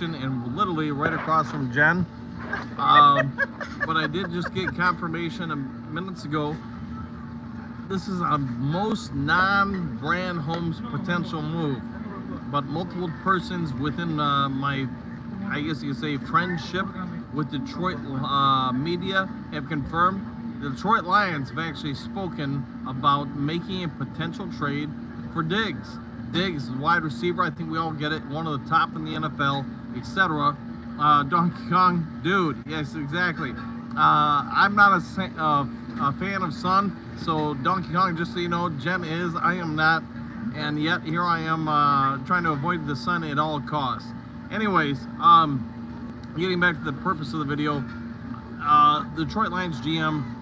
and literally right across from Jen. But I did just get confirmation minutes ago. This is a most non-brand homes potential move, but multiple persons within my, I guess you could say, friendship with Detroit media have confirmed the Detroit Lions have actually spoken about making a potential trade for Diggs. Diggs, wide receiver, I think we all get it, one of the top in the NFL, etc. Donkey Kong, dude, yes, exactly. I'm not a fan of Sun, so Donkey Kong, just so you know, Jen is, I am not, and yet here I am trying to avoid the sun at all costs. Anyways, getting back to the purpose of the video, the Detroit Lions GM,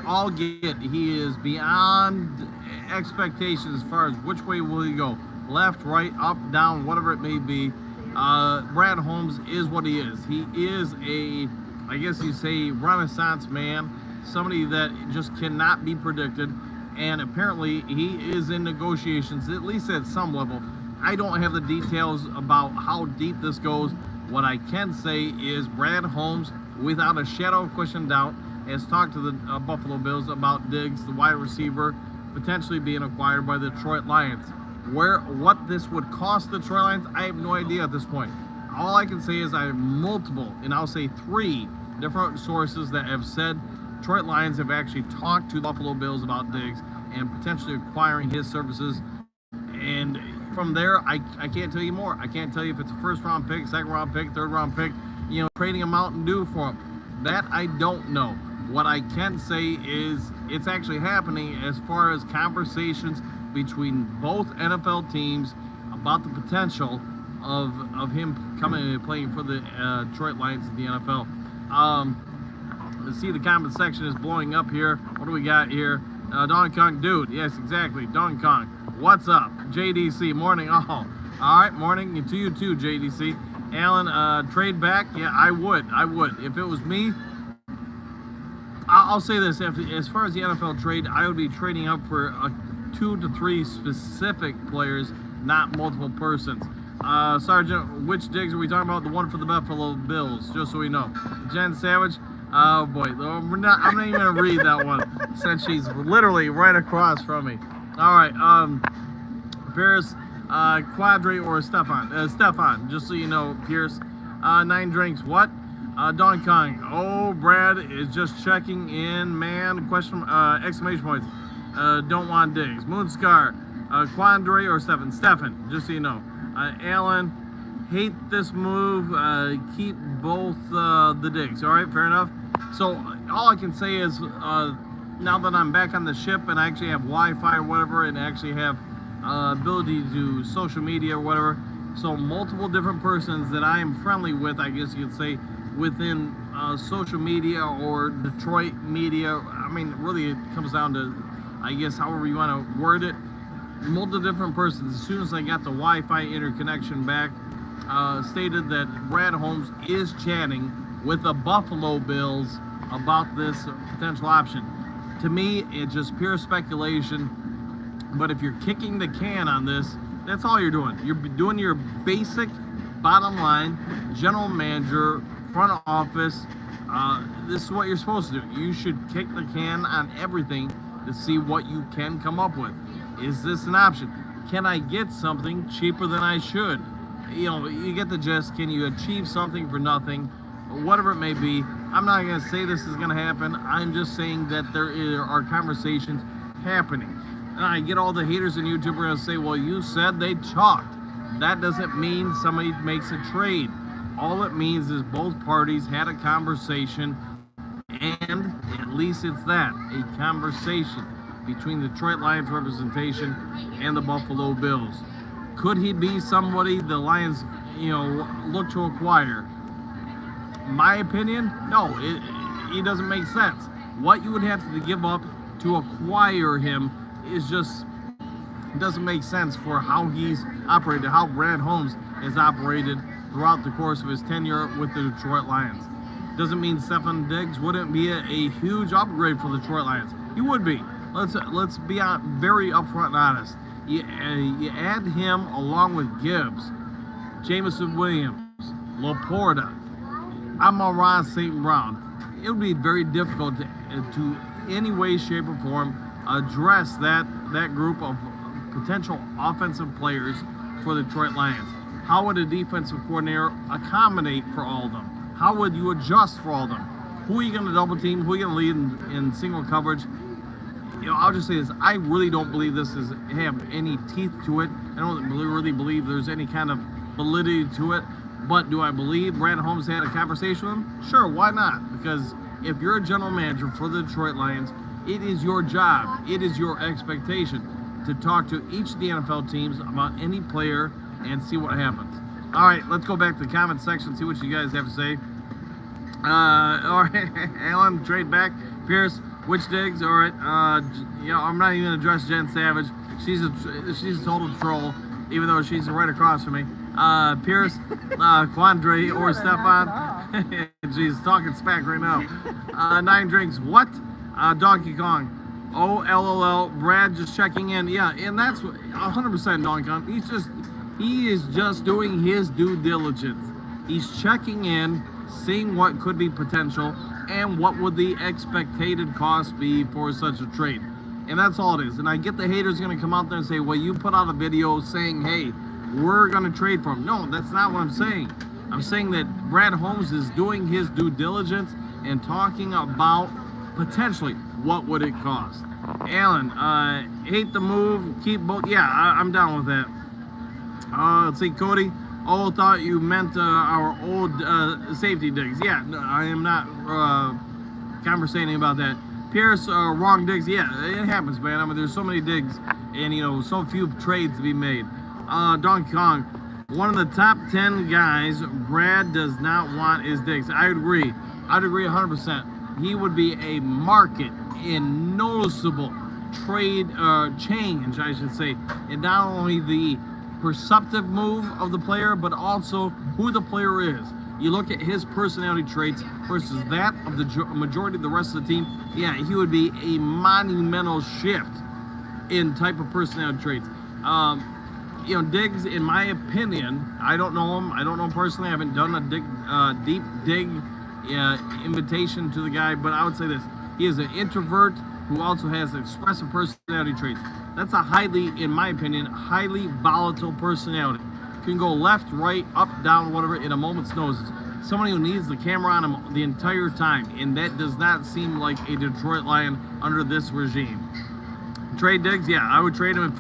all get he is beyond expectations as far as which way will he go, left, right, up, down, whatever it may be. Brad Holmes is what he is. He is a, I guess you say, renaissance man, somebody that just cannot be predicted, and apparently he is in negotiations, at least at some level. I don't have the details about how deep this goes. What I can say is Brad Holmes, without a shadow of question doubt, has talked to the Buffalo Bills about Diggs, the wide receiver, potentially being acquired by the Detroit Lions. What this would cost the Detroit Lions, I have no idea at this point. All I can say is I have multiple, and I'll say 3 different sources that have said Detroit Lions have actually talked to the Buffalo Bills about Diggs and potentially acquiring his services. And from there, I can't tell you more. I can't tell you if it's a first round pick, second round pick, third round pick, trading a Mountain Dew for him. That I don't know. What I can say is it's actually happening as far as conversations between both NFL teams about the potential of him coming and playing for the Detroit Lions in the NFL. Let's see, the comment section is blowing up here. What do we got here? Donkey Kong, dude. Yes, exactly. Donkey Kong. What's up? JDC, morning. Oh, all right, morning. And to you too, JDC. Alan, trade back? Yeah, I would. If it was me, I'll say this. As far as the NFL trade, I would be trading up for 2 to 3 specific players, not multiple persons. Sergeant, which Diggs are we talking about? The one for the Buffalo Bills, just so we know. Jen Savage. Oh boy, I'm not even gonna read that one since she's literally right across from me. All right, Pierce, Quadri or Stefan, just so you know, Pierce. 9 drinks. What? Donkey Kong. Oh, Brad is just checking in, man. Question, exclamation points. Don't want Diggs. Moonscar, Quandre or Stefan, just so you know. Alan, hate this move. Keep both the Diggs. All right, fair enough. So all I can say is now that I'm back on the ship and I actually have Wi-Fi or whatever, and actually have ability to do social media or whatever, so multiple different persons that I am friendly with, I guess you could say, within social media or Detroit media. I mean, really, it comes down to, I guess, however you want to word it. Multiple different persons, as soon as I got the Wi-Fi interconnection back, stated that Brad Holmes is chatting with the Buffalo Bills about this potential option. To me, it's just pure speculation. But if you're kicking the can on this, that's all you're doing. You're doing your basic bottom line, general manager, front office. This is what you're supposed to do. You should kick the can on everything to see what you can come up with. Is this an option? Can I get something cheaper than I should? You get the gist. Can you achieve something for nothing? Whatever it may be. I'm not going to say this is going to happen. I'm just saying that there are conversations happening. And I get all the haters on YouTube are going to say, well, you said they talked. That doesn't mean somebody makes a trade. All it means is both parties had a conversation, and at least it's that, a conversation between the Detroit Lions representation and the Buffalo Bills. Could he be somebody the Lions, look to acquire? My opinion, no, it doesn't make sense. What you would have to give up to acquire him is just, it doesn't make sense for how he's operated, how Brad Holmes has operated throughout the course of his tenure with the Detroit Lions. Doesn't mean Stefan Diggs wouldn't be a huge upgrade for the Detroit Lions. He would be. Let's be very upfront and honest. You add him along with Gibbs, Jameson Williams, Laporta, Amon-Ra St. Brown. It would be very difficult to any way, shape, or form address that group of potential offensive players for the Detroit Lions. How would a defensive coordinator accommodate for all of them? How would you adjust for all of them? Who are you going to double team? Who are you going to lead in single coverage? I'll just say this. I really don't believe this have any teeth to it. I don't really believe there's any kind of validity to it. But do I believe Brad Holmes had a conversation with him? Sure, why not? Because if you're a general manager for the Detroit Lions, it is your job, it is your expectation to talk to each of the NFL teams about any player and see what happens. All right, let's go back to the comment section, see what you guys have to say. All right, Alan, trade back. Pierce, which digs? All right, I'm not even gonna address Jen Savage. She's a total troll, even though she's right across from me. Pierce, Quandre, or Stefan. She's talking smack right now. 9 drinks. What? Donkey Kong. Oh, LOL. Brad just checking in. Yeah, and that's 100% Donkey Kong. He is just doing his due diligence. He's checking in, seeing what could be potential, and what would the expected cost be for such a trade. And that's all it is. And I get the haters going to come out there and say, well, you put out a video saying, hey, we're going to trade for him. No, that's not what I'm saying. I'm saying that Brad Holmes is doing his due diligence and talking about potentially what would it cost. Alan, hate the move, keep both. Yeah, I'm down with that. Let's see, Cody. Oh, thought you meant our old safety digs. Yeah, no, I am not conversating about that. Pierce, wrong digs. Yeah, it happens, man. I mean, there's so many digs and, so few trades to be made. Donkey Kong, one of the top 10 guys Brad does not want is Diggs. I'd agree 100%. He would be a market and noticeable trade change, I should say, and not only the perceptive move of the player, but also who the player is. You look at his personality traits versus that of the majority of the rest of the team, yeah, he would be a monumental shift in type of personality traits. Diggs, in my opinion, I don't know him. I don't know him personally. I haven't done a deep dig invitation to the guy, but I would say this. He is an introvert who also has expressive personality traits. That's a in my opinion, highly volatile personality. Can go left, right, up, down, whatever, in a moment's notice. Somebody who needs the camera on him the entire time, and that does not seem like a Detroit Lion under this regime. Trade Diggs, yeah, I would trade him if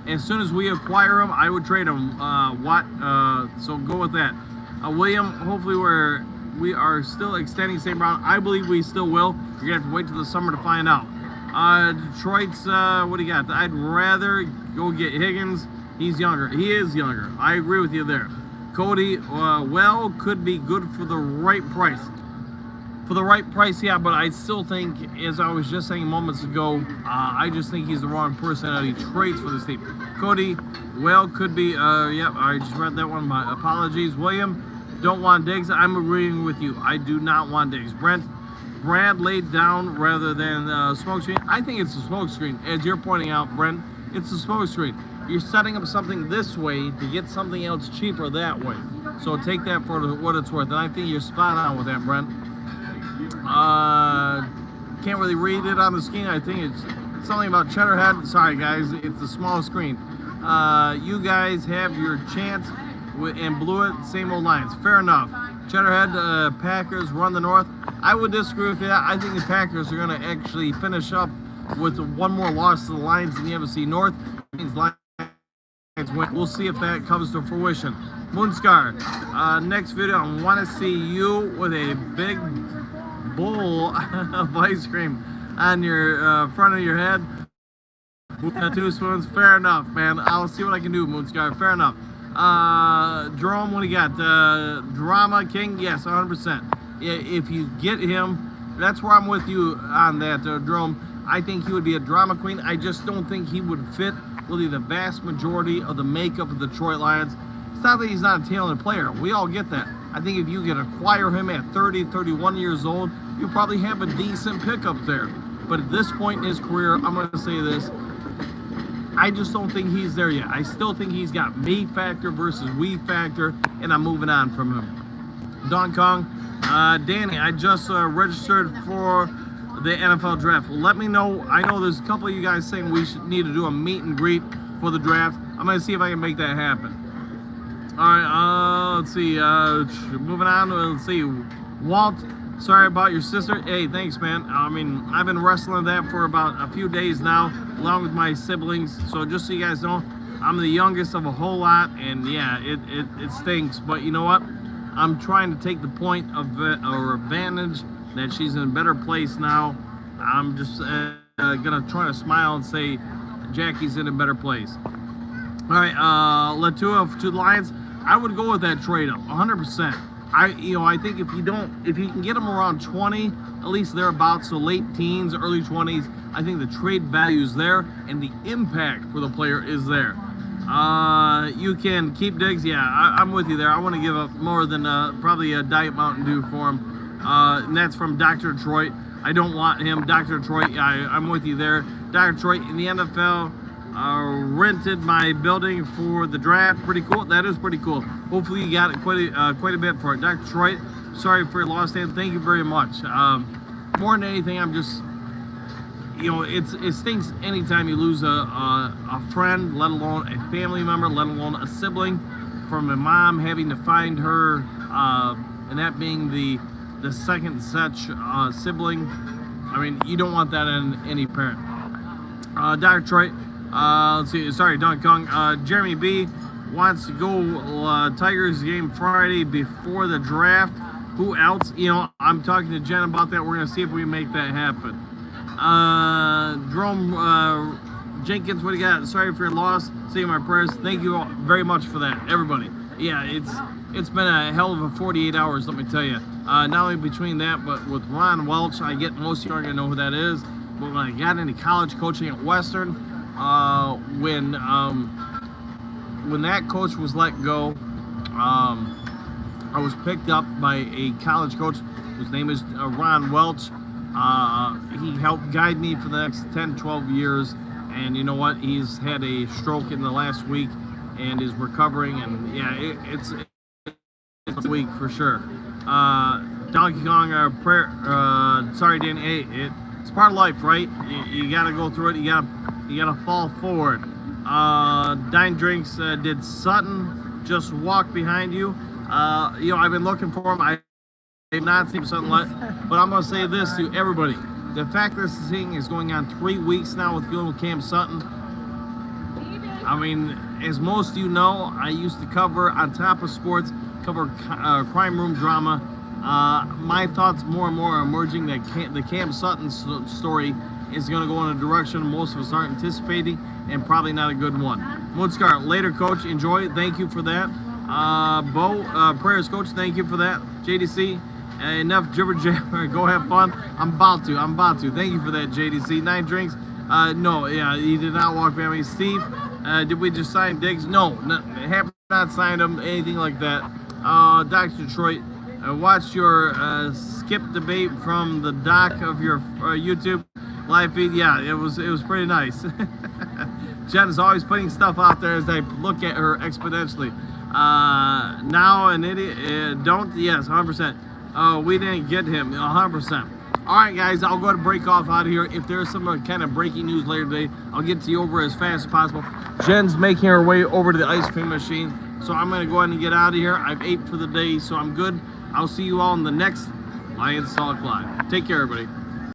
as soon as we acquire him, I would trade him. So go with that. William, hopefully we are still extending St. Brown. I believe we still will. You're gonna have to wait till the summer to find out. Detroit's, what do you got? I'd rather go get Higgins. He's younger. He is younger. I agree with you there. Cody, could be good for the right price. For the right price, yeah, but I still think, as I was just saying moments ago, I just think he's the wrong personality traits for this team. Cody, could be, yep, I just read that one. My apologies. William, don't want Diggs. I'm agreeing with you. I do not want Diggs. Brad laid down rather than smoke screen. I think it's a smoke screen. As you're pointing out, Brent, it's a smoke screen. You're setting up something this way to get something else cheaper that way. So take that for what it's worth. And I think you're spot on with that, Brent. Can't really read it on the screen. I think it's something about Cheddarhead. Sorry, guys. It's a small screen. You guys have your chance and blew it. Same old Lions. Fair enough. Cheddarhead, Packers run the North. I would disagree with that. I think the Packers are going to actually finish up with one more loss to the Lions in the NFC North. It means Lions win. We'll see if that comes to fruition. Moonscar, next video, I want to see you with a big bowl of ice cream on your front of your head. 2 spoons. Fair enough, man. I'll see what I can do, Moonscar. Fair enough. Jerome, what do you got? Drama King? Yes, 100%. If you get him, that's where I'm with you on that, Jerome. I think he would be a drama queen. I just don't think he would fit really the vast majority of the makeup of the Detroit Lions. It's not that he's not a talented player. We all get that. I think if you could acquire him at 30, 31 years old, you probably have a decent pickup there. But at this point in his career, I'm going to say this. I just don't think he's there yet. I still think he's got me factor versus we factor, and I'm moving on from him. Don Kong, Danny, I just registered for the NFL draft. Let me know. I know there's a couple of you guys saying we should need to do a meet and greet for the draft. I'm going to see if I can make that happen. All right, let's see. Moving on. Let's see. Walt, sorry about your sister. Hey, thanks, man. I mean, I've been wrestling that for about a few days now, along with my siblings. So just so you guys know, I'm the youngest of a whole lot, and yeah, it stinks. But you know what? I'm trying to take the point of or advantage that she's in a better place now. I'm just gonna try to smile and say Jackie's in a better place. All right, Latua to the Lions. I would go with that trade up, 100%. I think if you can get them around 20, at least thereabouts, so late teens, early 20s, I think the trade value is there and the impact for the player is there. You can keep Diggs. Yeah, I'm with you there. I want to give up more than probably a Diet Mountain Dew for him, and that's from Dr. Detroit. I don't want him. Dr. Detroit, I'm with you there. Dr. Detroit in the NFL. Rented my building for the draft. Pretty cool. That is pretty cool. Hopefully you got it quite a bit for it. Dr. Detroit, sorry for your loss, Dan. Thank you very much. More than anything, I'm just, it stinks anytime you lose a friend, let alone a family member, let alone a sibling, from a mom having to find her, and that being the second such sibling. I mean, you don't want that in any parent. Dr. Detroit. Let's see. Sorry, Don Kong. Jeremy B wants to go Tigers game Friday before the draft. Who else? I'm talking to Jen about that. We're gonna see if we make that happen. Jerome Jenkins, what do you got? Sorry for your loss. Say my prayers. Thank you all very much for that, everybody. Yeah, it's been a hell of a 48 hours. Let me tell you. Not only between that, but with Ron Welch, I get most of you aren't gonna know who that is. But when I got into college coaching at Western, when that coach was let go, I was picked up by a college coach whose name is Ron Welch. He helped guide me for the next 10, 12 years, and you know what? He's had a stroke in the last week and is recovering, and yeah, it's a week for sure. Donkey Kong, sorry, Danny. Hey, it's part of life, right? You got to go through it. You got to fall forward. Dine Drinks, did Sutton just walk behind you? I've been looking for him. I have not seen Sutton but I'm going to say this to everybody. The fact that this thing is going on 3 weeks now with little Cam Sutton, I mean, as most of you know, I used to cover on top of sports, cover crime room drama. My thoughts more and more are emerging that the Cam Sutton story is going to go in a direction most of us aren't anticipating, and probably not a good one. Moodscar, later, coach. Enjoy it. Thank you for that. Bo, prayers, coach. Thank you for that. JDC, enough jibber jabber. Go have fun. I'm about to. Thank you for that, JDC. 9 drinks. No, yeah, he did not walk behind me. Steve, did we just sign Diggs? No, have not signed him. Anything like that. Dr. Detroit. Watch your skip debate from the doc of your YouTube live feed. Yeah, it was pretty nice. Jen is always putting stuff out there as I look at her exponentially. Now an idiot. Don't. Yes, 100%. We didn't get him. 100%. All right, guys, I'll go to break off out of here. If there's some kind of breaking news later today, I'll get to you over as fast as possible. Jen's making her way over to the ice cream machine, so I'm going to go ahead and get out of here. I've ate for the day, so I'm good. I'll see you all in the next Lions Talk Live. Take care, everybody.